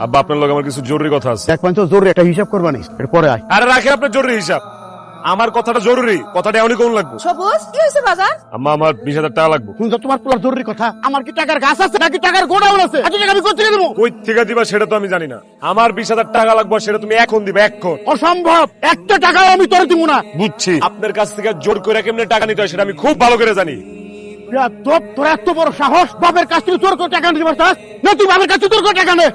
আব্বা আপনার লগে আমার কিছু জরুরি কথা আছে। এক পয়েন্ট জরুরি একটা হিসাব করবা নিস, পরে আয়। আরে রাখে আপনার জরুরি হিসাব, আমার কথাটা জরুরি, কথাটা এমনই কোন লাগবে। সবুজ কি হয়েছে বাজার? আম্মা আমার 20,000 টাকা লাগবে। শুনছো তোমার পোলার জরুরি কথা? আমার কি টাকার গাছ আছে নাকি টাকার গোডাউন আছে? এত টাকা আমি কোথা থেকে দেবো? কই থেকে দিবা সেটা তো আমি জানি না। আমার 20,000 টাকা লাগবে, সেটা তুমি এখন দিবা, এখন। অসম্ভব, একটা টাকাও আমি তোর দিব না। বুঝছি, আপনার কাছ থেকে জোর করে কেমনে টাকা নিতে হয় সেটা আমি খুব ভালো করে জানি। তোর এত বড় সাহস, বাপের কাছ থেকে তোর করে টাকা নিতে পারছিস না? তুই বাপের কাছ থেকে তোর করে টাকা নে।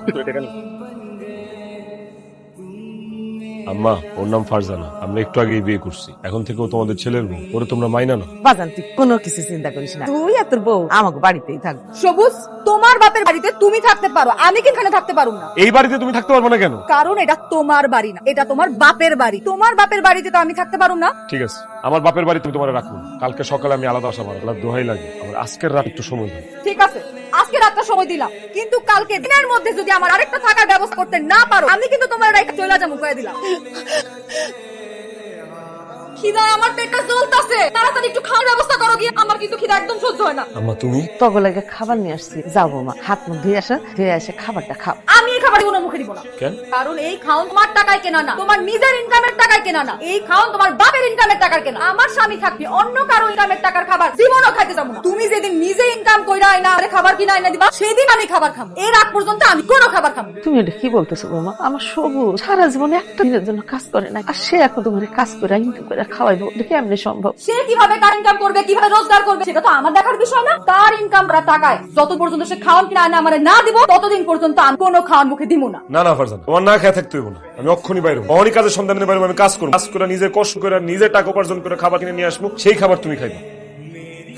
আম্মা ওর নাম ফারজানা, আমরা একটু আগেই বিয়ে করছি, এখন থেকে ও তোমাদের ছেলের বউ, ওরে তোমরা মাইনা না। বাজান তুই কোনো কিছু চিন্তা করিস না, তুই আর তোর বউ আমাকে বাড়িতেই থাকবে। সবুজ তোমার বাপের বাড়িতে তুমি থাকতে পারো, আমি কি এখানে থাকতে পারবো না? এই বাড়িতে তুমি থাকতে পারবে না কেন? কারণ এটা তোমার বাড়ি না, এটা তোমার বাপের বাড়ি। তোমার বাপের বাড়িতে তো আমি থাকতে পারবো না। ঠিক আছে, আমার বাপের বাড়ি তুমি তোমার রাখবো, কালকে সকালে আমি আলাদা আসা পারবো, দোহাই লাগে আমার আজকের রাত একটু সময় দিন। ঠিক আছে, আজকে রাতটা সময় দিলাম, কিন্তু কালকে দিনের মধ্যে যদি আমার আরেকটা থাকার ব্যবস্থা করতে না পারো, আমি কিন্তু তোমার রাইট চলে যাবো কয়ে দিলাম। খিদা আমার পেটটা জ্বলতাছে, তাড়াতাড়ি একটু খাওয়ার ব্যবস্থা করো গিয়ে, আমার কিন্তু খিদা একদম সহ্য হয় না। আম্মা তুমি তগলাকে খাবার নিয়ে আসছি, যাবো মা, হাত মুখ ধুয়ে আসা, ধুয়ে এসে খাবারটা খাও। আমি এই খাবার কোনো মুখে দিব না। কেন? কারণ এই খাওন তোমার টাকায় কেনা না, তোমার নিজের ইনকামের টাকায় কেনা না, এই খাওন তোমার বাপের ইনকামের টাকার কেনা। আমার স্বামী থাকবে অন্য কারো ইনকামের টাকার খাবার জীবনও খাইতে যাবো না। তুমি যেদিন নিজে ইনকাম কইরা আইনা আরে খাবার কিনা আইনা দিবা, সেদিন আমি খাবার খাবো, এর আগ পর্যন্ত আমি কোনো খাবার খাবো না। তুমি এটা কি বলতেছো বৌমা? আমার সবুজ সারা জীবনে একটা দিনের জন্য কাজ করে না, আর সে এখন তোমার কাজ করে ইনকাম করে খাওয়াইবো, এটা কেমনে সম্ভব? সে কিভাবে কার ইনকাম করবে, কিভাবে রোজগার করবে, সেটা তো আমার দেখার বিষয় না। তার ইনকাম করা টাকায় যত পর্যন্ত সে খাওয়ান কিনা আইনা আমারে না দিব, ততদিন পর্যন্ত আমি কোনো খাওয়ান মুখে দিব না। না না ফারজানা, তোমার না খেয়ে থাকতে হইব না, আমি অক্ষণই বাইরে হবো, অনেক কাজের সন্ধানে বাইরে আমি কাজ করবো, কাজ করে নিজের কষ্ট করে নিজের টাকা উপার্জন করে খাবার কিনে নিয়ে আসবো, সেই খাবার তুমি খাইবা।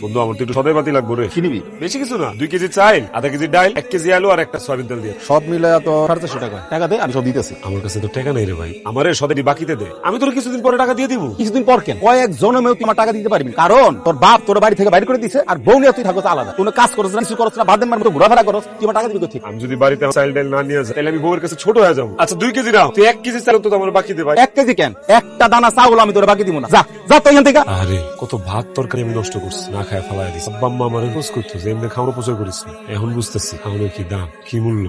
বন্ধু আমার তো একটু সদাই বাতি লাগবে রে। কি নিবি? বেশি কিছু না, 2 কেজি চাইল, আধা কেজি ডাল, 1 কেজি আলু আর একটা সয়াবিন তেল দিয়ে। সব মিলে তো 450 টাকা। টাকা দে, আমি সব দিতেছি। আমার কাছে তো টাকা নেই রে ভাই, আমারে সদাই বাকিতে দে, আমি তোর কিছুদিন পরে টাকা দিয়ে দিব। কিছুদিন পর কেন? কয়েক জনমেও তোমার টাকা দিতে পারবি, কারণ তোর বাপ তোর বাড়ি থেকে বাইর করে দিছে, আর বউ নিয়ে তুই থাকো আলাদা, কোনো কাজ করছ না, কিছু করছ না, বাদ মতো ঘোরাফেরা করছ, তুই আমার টাকা দিবি কোথেকে? আমি যদি বাড়িতে চাইল ডাল না নিয়ে যাই তাহলে আমি বউয়ের কাছে ছোট হয়ে যাবো। আচ্ছা 2 কেজি নাও, তুই 1 কেজি চাইল তো আমার বাকি দে ভাই। 1 কেজি কেন? একটা দানা চাউল আমি তোর বাকি দিব না। যা যা তো এখান থেকে। আরে কত ভাত তরকারি আমি নষ্ট করছি, না খায় ফেলায় দিছি। আব্বা আম্মা আমার খোঁজ করতো যে এমনি খাওয়ার অপচয় করিস, এখন বুঝতেছি খাওয়ানোর কি দাম, কি মূল্য।